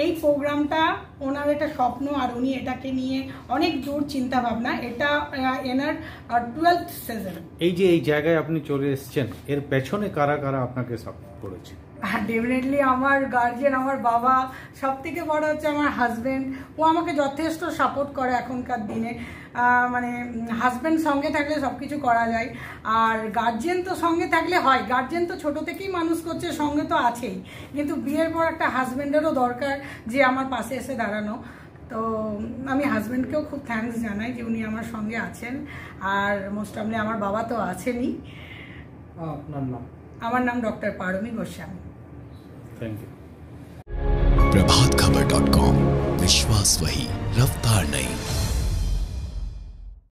এই প্রোগ্রামটা ওনার এটা স্বপ্ন, আর উনি এটাকে নিয়ে অনেক দূর চিন্তা ভাবনা। এটা এনার 12th সিজন। এই যে এই জায়গায় আপনি চলে এসেছেন, এর পেছনে কারা কারা আপনাকে সাপোর্ট করেছে? ডেফিনেটলি আমার গার্জিয়ান, আমার বাবা, সব থেকে বড় হচ্ছে আমার হাজব্যান্ড। ও আমাকে যথেষ্ট সাপোর্ট করে এখনকার দিনে। মানে হাজব্যান্ড সঙ্গে থাকলে সব কিছু করা যায়, আর গার্জিয়ান তো সঙ্গে থাকলে হয়। গার্জিয়ান তো ছোটো থেকেই মানুষ করছে, সঙ্গে তো আছেই, কিন্তু বিয়ের পর একটা হাজব্যান্ডেরও দরকার যে আমার পাশে এসে দাঁড়ানো। তো আমি হাজব্যান্ডকেও খুব থ্যাঙ্কস জানাই যে উনি আমার সঙ্গে আছেন, আর মোস্ট অফলি আমার বাবা তো আছেনই। আপনার নাম? আমার নাম doctor Parmi Goswami. Thank you. प्रभातखबर.com, विश्वास वही, रफ्तार नहीं।